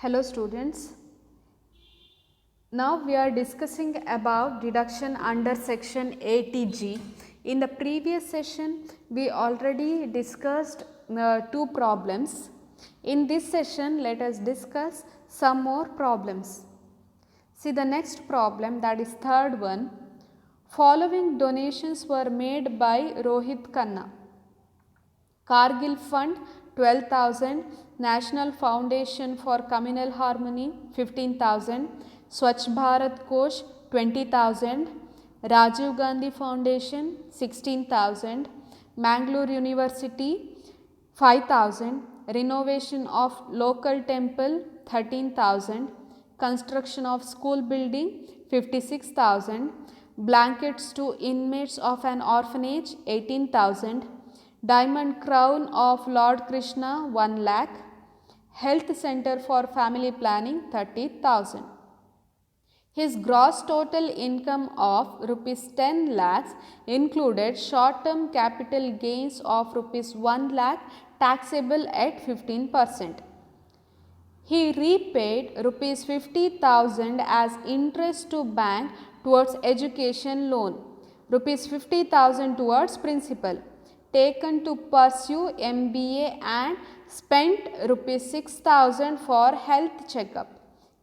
Hello students. Now we are discussing about deduction under section ATG. In the previous session we already discussed two problems. In this session let us discuss some more problems. See the next problem, that is third one. Following donations were made by Rohit Khanna. Kargil Fund 12,000, National Foundation for Communal Harmony 15,000, Swachh Bharat Kosh 20,000, Rajiv Gandhi Foundation 16,000, Mangalore University 5,000, renovation of local temple 13,000, construction of school building 56,000, blankets to inmates of an orphanage 18,000, Diamond Crown of Lord Krishna 1 lakh, Health Center for Family Planning 30,000. His gross total income of rupees 10 lakhs included short-term capital gains of rupees 1 lakh taxable at 15%. He repaid rupees 50,000 as interest to bank towards education loan, rupees 50,000 towards principal, taken to pursue MBA and spent rupees 6,000 for health checkup.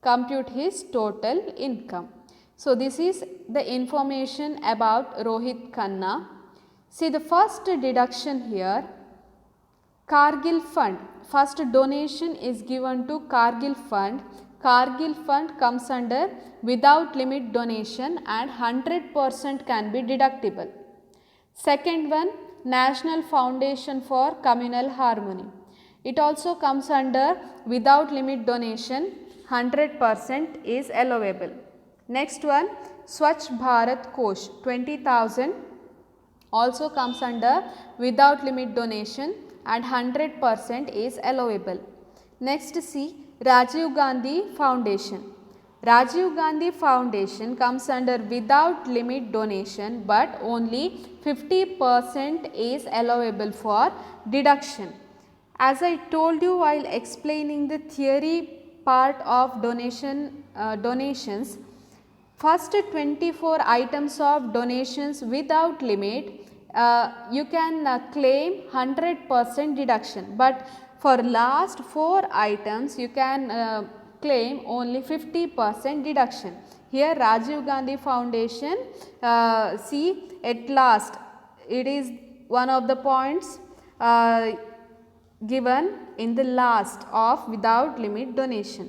Compute his total income. So, this is the information about Rohit Khanna. See the first deduction here, Kargil Fund. First donation is given to Kargil Fund. Kargil Fund comes under without limit donation and 100% can be deductible. Second one, National Foundation for Communal Harmony. It also comes under without limit donation, 100% is allowable. Next one, Swachh Bharat Kosh 20,000 also comes under without limit donation and 100% is allowable. Next see Rajiv Gandhi Foundation. Rajiv Gandhi Foundation comes under without limit donation but only 50% is allowable for deduction. As I told you while explaining the theory part of donations, first 24 items of donations without limit you can claim 100% deduction, but for last 4 items you can claim only 50% deduction. Here Rajiv Gandhi Foundation, see at last it is one of the points given in the last of without limit donation.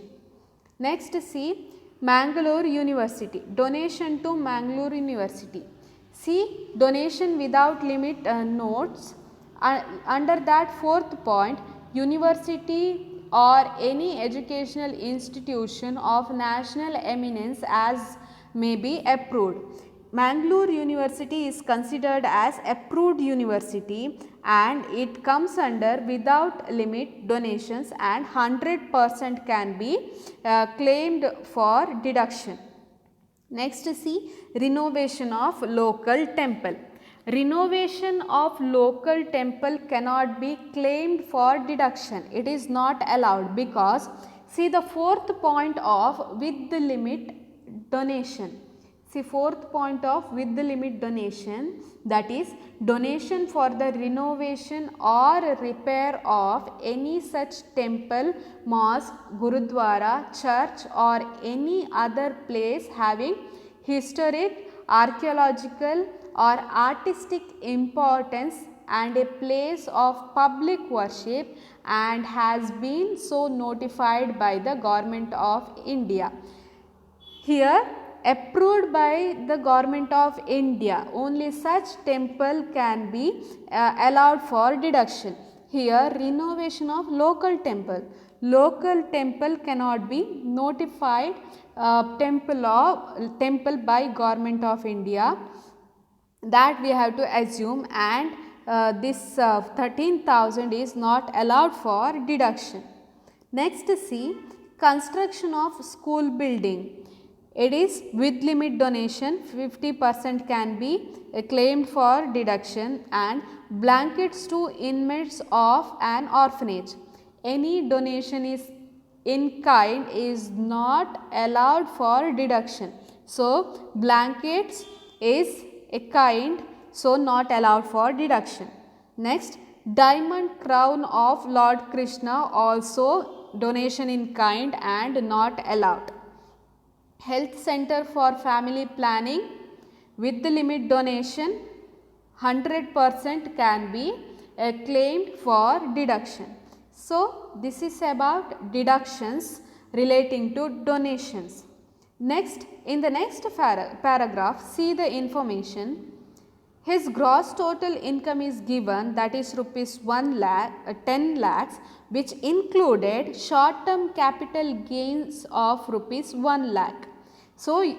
Next see Mangalore University, donation to Mangalore University. See donation without limit notes, under that fourth point, university or any educational institution of national eminence as may be approved. Mangalore University is considered as approved university and it comes under without limit donations and 100% can be claimed for deduction. Next see renovation of local temple. Renovation of local temple cannot be claimed for deduction. It is not allowed because see the fourth point of with the limit donation. See fourth point of with the limit donation, that is donation for the renovation or repair of any such temple, mosque, gurudwara, church or any other place having historic, archaeological or artistic importance and a place of public worship and has been so notified by the Government of India. Here approved by the Government of India, only such temple can be allowed for deduction. Here renovation of local temple. Local temple cannot be notified temple by Government of India, that we have to assume, and this 13,000 is not allowed for deduction. Next see construction of school building. It is with limit donation, 50% can be claimed for deduction, and blankets to inmates of an orphanage. Any donation is in kind is not allowed for deduction. So, blankets is a kind, so not allowed for deduction. Next, diamond crown of Lord Krishna, also donation in kind and not allowed. Health center for family planning with the limit donation 100% can be claimed for deduction. So, this is about deductions relating to donations. Next, in the next paragraph, see the information. His gross total income is given, that is rupees 10 lakhs, which included short term capital gains of rupees 1 lakh. So,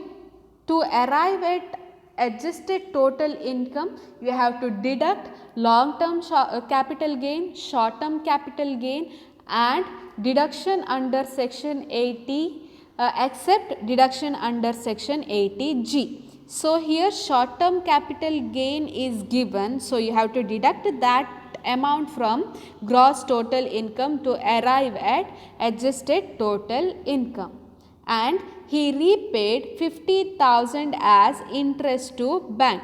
to arrive at adjusted total income, you have to deduct long term capital gain, short term capital gain and deduction under section 80 except deduction under section 80G. So, here short term capital gain is given. So, you have to deduct that amount from gross total income to arrive at adjusted total income. And he repaid 50,000 as interest to bank.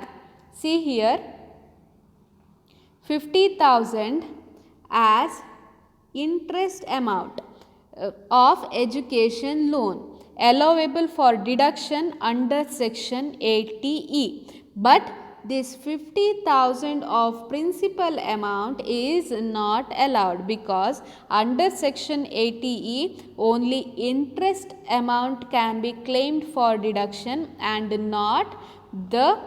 See here, 50,000 as interest amount of education loan allowable for deduction under section 80E, but this 50,000 of principal amount is not allowed because under section 80E only interest amount can be claimed for deduction and not the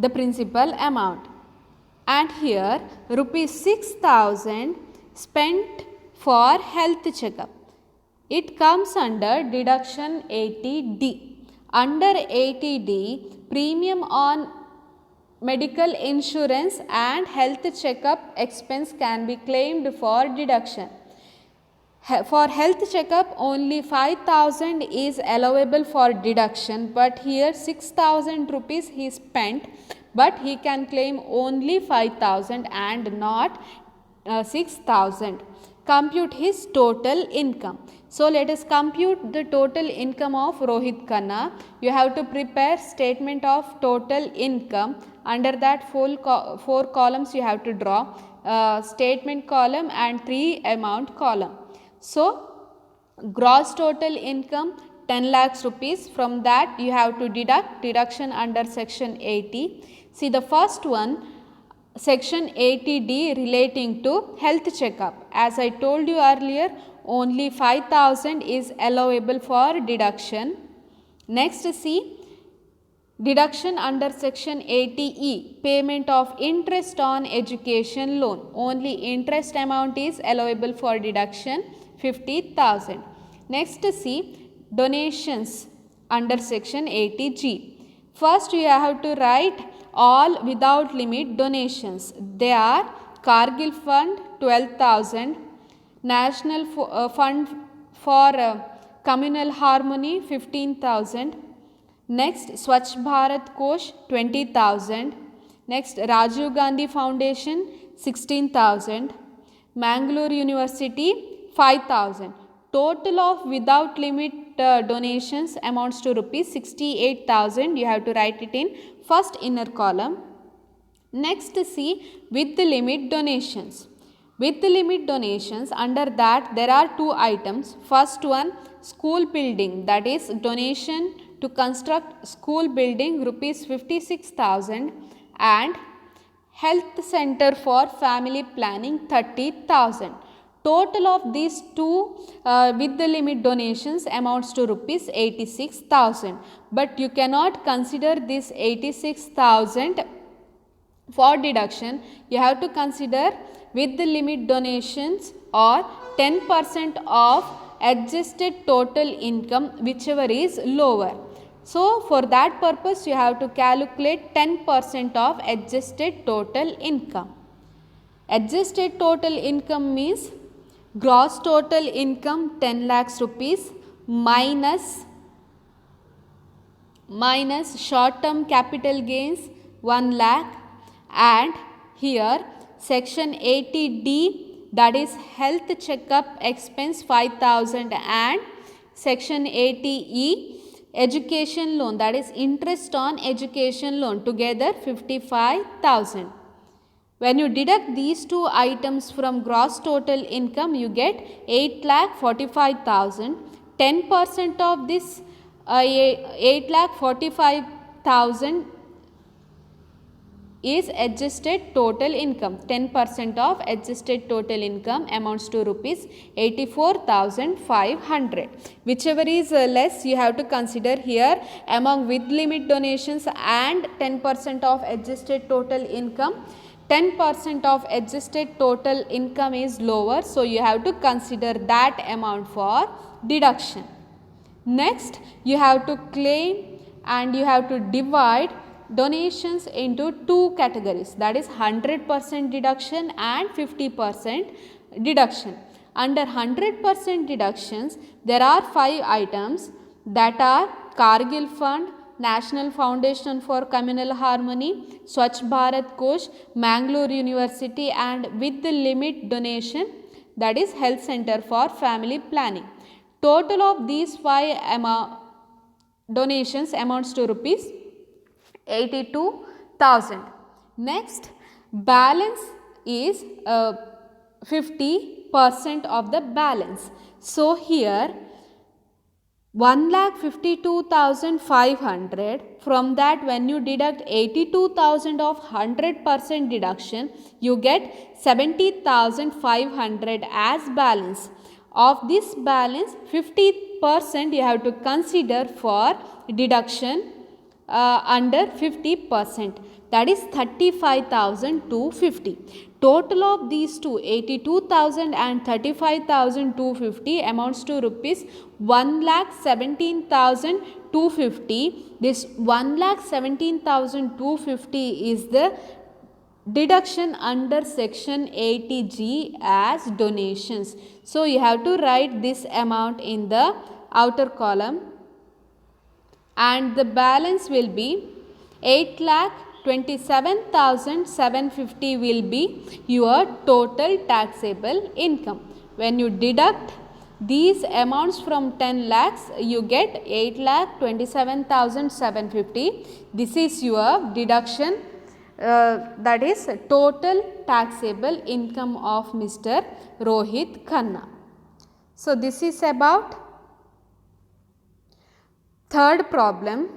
principal amount. And here rupees 6,000 spent for health checkup. It comes under deduction 80D. Under 80D, premium on medical insurance and health checkup expense can be claimed for deduction. For health checkup only 5,000 is allowable for deduction, but here 6,000 rupees he spent, but he can claim only 5,000 and not 6,000. Compute his total income. So, let us compute the total income of Rohit Khanna. You have to prepare statement of total income. Under that 4 columns you have to draw, statement column and 3 amount column. So, gross total income 10 lakhs rupees. From that you have to deduct deduction under section 80. See the first one, section 80D relating to health checkup. As I told you earlier, only 5,000 is allowable for deduction. Next, see deduction under section 80E, payment of interest on education loan. Only interest amount is allowable for deduction, 50,000. Next, see donations under section 80G. First, you have to write all without limit donations. They are Kargil Fund 12,000, National Fund for Communal Harmony 15,000, next Swachh Bharat Kosh 20,000, next Rajiv Gandhi Foundation 16,000, Mangalore University 5,000. Total of without limit donations amounts to rupees 68,000. You have to write it in first inner column. Next, see with the limit donations. With the limit donations, under that there are 2 items. First one, school building, that is donation to construct school building rupees 56,000 and health center for family planning 30,000. Total of these 2 with the limit donations amounts to rupees 86,000. But you cannot consider this 86,000 for deduction. You have to consider with the limit donations or 10% of adjusted total income, whichever is lower. So, for that purpose you have to calculate 10% of adjusted total income. Adjusted total income means gross total income 10 lakhs rupees minus short term capital gains 1 lakh, and here section 80D that is health checkup expense 5,000 and section 80E education loan, that is interest on education loan, together 55,000. When you deduct these two items from gross total income, you get 8,45,000. 10% of this 8,45,000 is adjusted total income. 10% of adjusted total income amounts to rupees 84,500. Whichever is less, you have to consider here among with limit donations and 10% of adjusted total income. 10% of adjusted total income is lower, so you have to consider that amount for deduction. Next, you have to claim and you have to divide donations into two categories, that is 100% deduction and 50% deduction. Under 100% deductions, there are 5 items, that are Kargil Fund, National Foundation for Communal Harmony, Swachh Bharat Kosh, Mangalore University, and with the limit donation, that is Health Center for Family Planning. Total of these 5 donations amounts to rupees 82,000. Next, balance is 50% of the balance. So here 1,52,500, from that when you deduct 82,000 of 100% deduction, you get 70,500 as balance. Of this balance, 50% you have to consider for deduction under 50%, that is 35,250. Total of these two, 82,000 and 35,250, amounts to rupees 1,17,250. This 1,17,250 is the deduction under section 80G as donations. So you have to write this amount in the outer column, and the balance will be 8,27,750 will be your total taxable income. When you deduct these amounts from 10 lakhs, you get 8,27,750. This is your deduction, that is total taxable income of Mr. Rohit Khanna. So this is about third problem.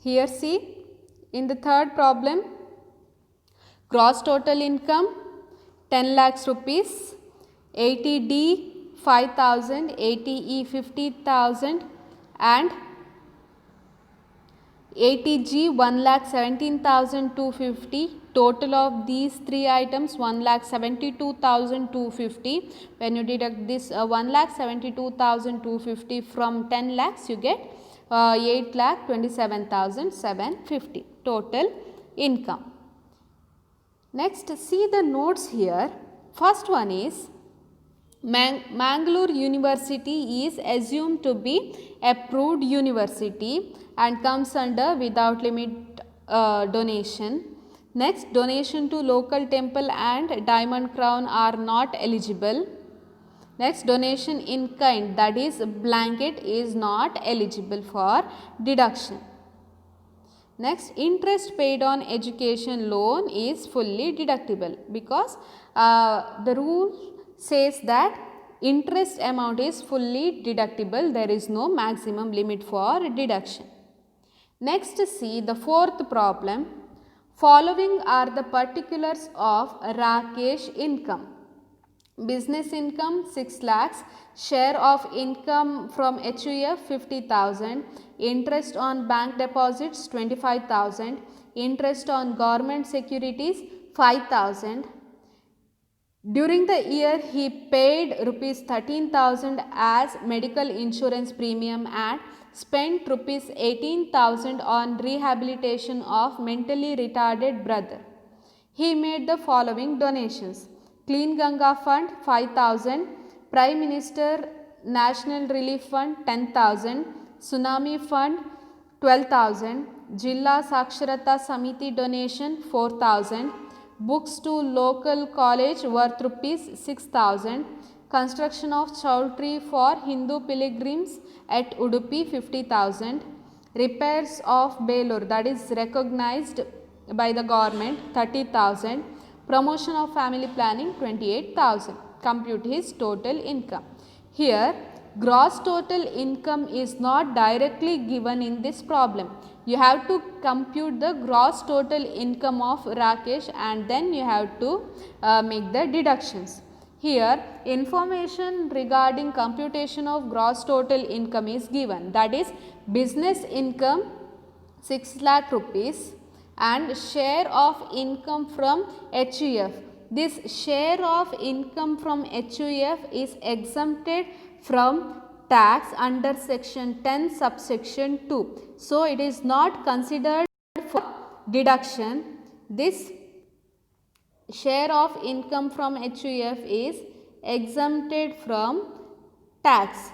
Here see, in the third problem, gross total income 10 lakhs rupees, 80D 5,000, 80E 50,000 and 80G 1,17,250. Total of these 3 items 1,72,250. When you deduct this 1,72,250 from 10 lakhs, you get 8,27,750 total income. Next, see the notes here. First one is Mangalore University is assumed to be approved university and comes under without limit donation. Next, donation to local temple and diamond crown are not eligible. Next, donation in kind, that is blanket, is not eligible for deduction. Next, interest paid on education loan is fully deductible, because the rule says that interest amount is fully deductible. There is no maximum limit for deduction. Next, see the fourth problem. Following are the particulars of Rakesh income. Business income 6 lakhs, share of income from HUF 50,000, interest on bank deposits 25,000, interest on government securities 5,000. During the year, he paid rupees 13,000 as medical insurance premium and spent rupees 18,000 on rehabilitation of mentally retarded brother. He made the following donations: Clean Ganga Fund 5,000, Prime Minister National Relief Fund 10,000, Tsunami Fund 12,000, Jilla Saksharata Samiti donation 4,000. Books to local college worth rupees 6,000. Construction of chowtry for Hindu pilgrims at Udupi 50,000. Repairs of Belur, that is recognized by the government, 30,000. Promotion of family planning 28,000. Compute his total income. Here gross total income is not directly given in this problem. You have to compute the gross total income of Rakesh and then you have to make the deductions. Here information regarding computation of gross total income is given, that is business income 6 lakh rupees and share of income from HUF. This share of income from HUF is exempted from tax under section 10 subsection 2. So, it is not considered for deduction. This share of income from HUF is exempted from tax.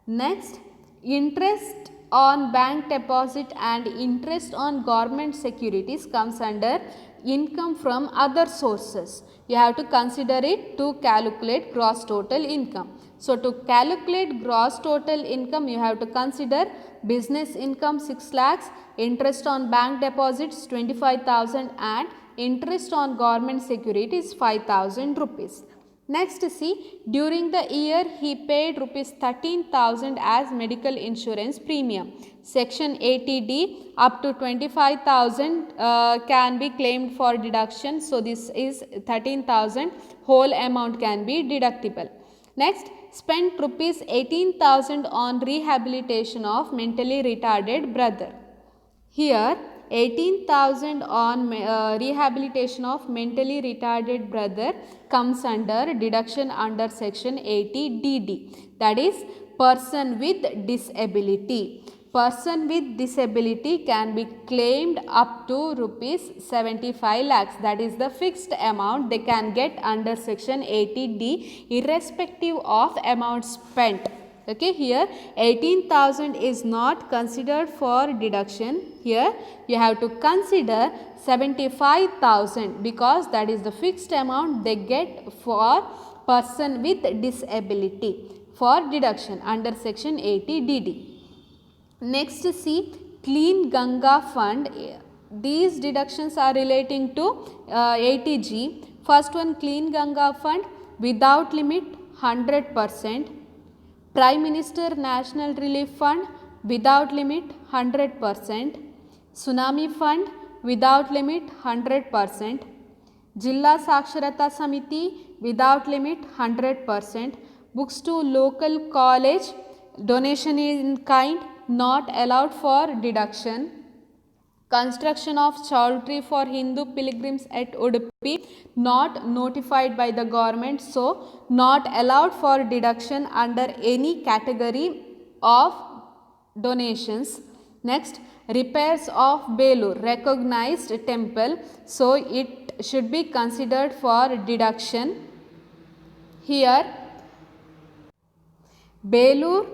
Next, interest on bank deposit and interest on government securities comes under income from other sources. You have to consider it to calculate gross total income. So, to calculate gross total income, you have to consider business income 6 lakhs, interest on bank deposits 25,000 and interest on government securities 5,000 rupees. Next, see, during the year he paid rupees 13,000 as medical insurance premium. Section 80D up to 25,000 can be claimed for deduction. So, this is 13,000, whole amount can be deductible. Next, spent rupees 18,000 on rehabilitation of mentally retarded brother. Here 18,000 on rehabilitation of mentally retarded brother comes under deduction under section 80DD, that is person with disability. Person with disability can be claimed up to rupees 75 lakhs, that is the fixed amount they can get under section 80D irrespective of amount spent. Okay, here 18,000 is not considered for deduction. Here you have to consider 75,000 because that is the fixed amount they get for person with disability for deduction under section 80DD. Next, see Clean Ganga Fund. These deductions are relating to 80G. First one, Clean Ganga Fund without limit 100%. Prime Minister National Relief Fund without limit 100%. Tsunami Fund without limit 100%. Jilla Saksharata Samiti without limit 100%. Books to local college donation in kind not allowed for deduction. Construction of chowtry for Hindu pilgrims at Udupi not notified by the government, so not allowed for deduction under any category of donations. Next, repairs of Belur, recognized temple, so it should be considered for deduction. Here Belur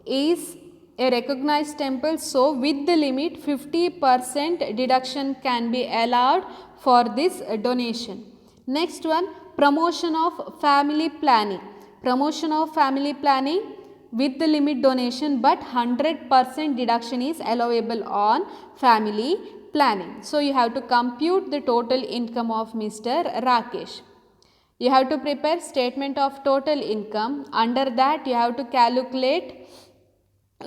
is a recognized temple, so with the limit 50% deduction can be allowed for this donation. Next one, promotion of family planning. Promotion of family planning with the limit donation, but 100% deduction is allowable on family planning. So, you have to compute the total income of Mr. Rakesh. You have to prepare statement of total income. Under that, you have to calculate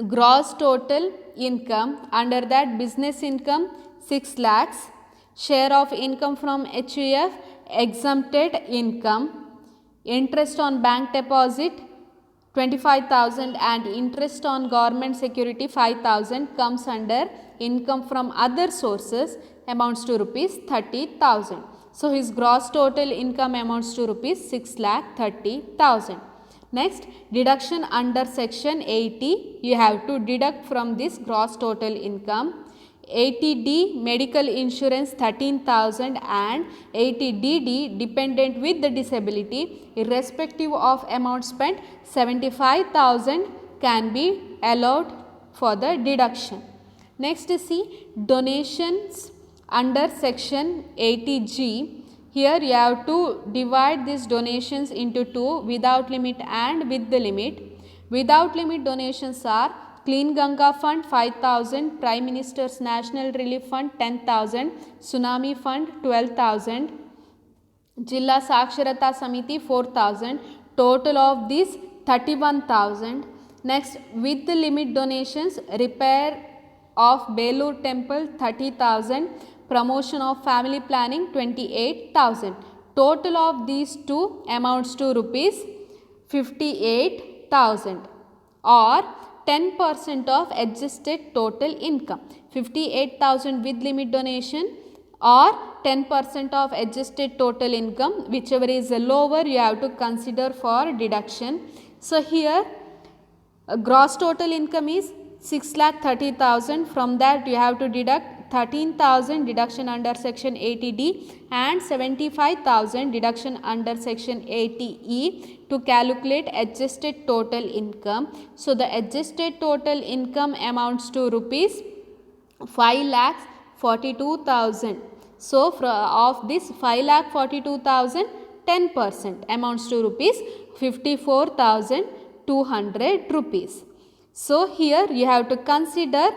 gross total income. Under that, business income 6 lakhs, share of income from HUF, exempted income, interest on bank deposit 25,000 and interest on government security 5,000 comes under income from other sources, amounts to rupees 30,000. So, his gross total income amounts to rupees 6,30,000. Next, deduction under section 80, you have to deduct from this gross total income. 80D medical insurance 13,000 and 80DD dependent with the disability irrespective of amount spent 75,000 can be allowed for the deduction. Next see donations under section 80G. Here you have to divide these donations into two, without limit and with the limit. Without limit donations are Clean Ganga Fund 5,000, Prime Minister's National Relief Fund 10,000, Tsunami Fund 12,000, Jilla Saksharata Samiti 4,000, total of these 31,000. Next, with the limit donations, repair of Belur Temple 30,000, promotion of family planning 28,000. Total of these two amounts to rupees 58,000 or 10% of adjusted total income. 58,000 with limit donation or 10% of adjusted total income, whichever is lower you have to consider for deduction. So here gross total income is 6,30,000. From that you have to deduct 13,000 deduction under section 80D and 75,000 deduction under section 80E to calculate adjusted total income. So the adjusted total income amounts to rupees 5,42,000. So of this 5,42,000, 10% amounts to rupees 54,200 rupees. So here you have to consider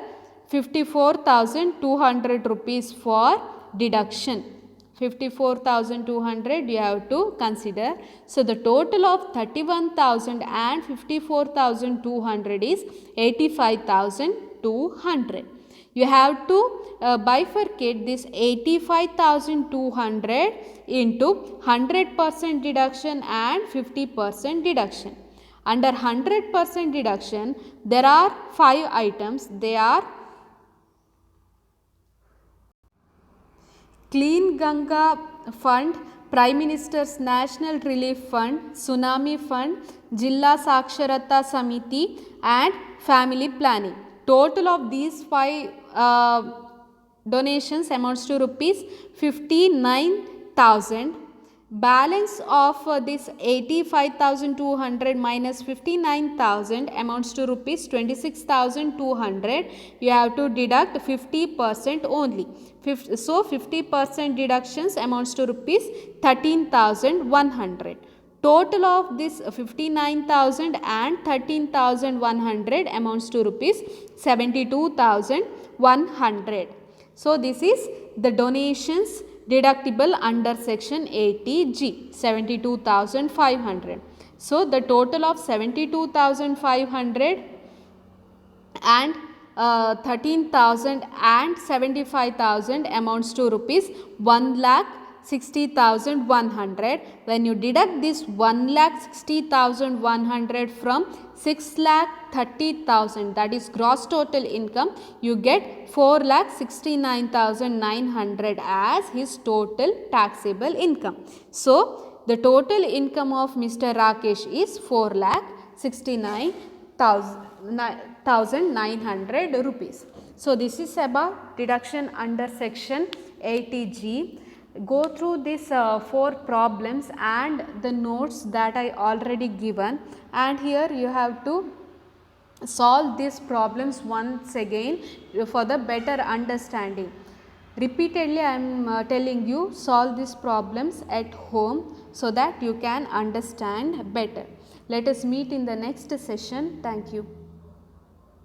54,200 rupees for deduction. 54,200 you have to consider. So the total of 31,000 and 54,200 is 85,200. You have to bifurcate this 85,200 into 100% deduction and 50% deduction. Under 100% deduction, there are 5 items. They are Clean Ganga Fund, Prime Minister's National Relief Fund, Tsunami Fund, Jilla Saksharata Samiti and Family Planning. Total of these 5 donations amounts to rupees 59,000. Balance of this 85,200 minus 59,000 amounts to rupees 26,200. You have to deduct 50% only. So 50% deductions amounts to rupees 13,100. Total of this 59,000 and 13,100 amounts to rupees 72,100. So this is the donations deductible under section 80G, 72,500. So the total of 72,500 and 13,000 and 75,000 amounts to rupees 1,60,100. When you deduct this 1,60,100 from 6,30,000, that is gross total income, you get 4,69,900 as his total taxable income. So the total income of Mr. Rakesh is 4,69,900 rupees. So this is about deduction under section 80G. Go through these 4 problems and the notes that I already given, and here you have to solve these problems once again for the better understanding. Repeatedly I am telling you, solve these problems at home so that you can understand better. Let us meet in the next session. Thank you.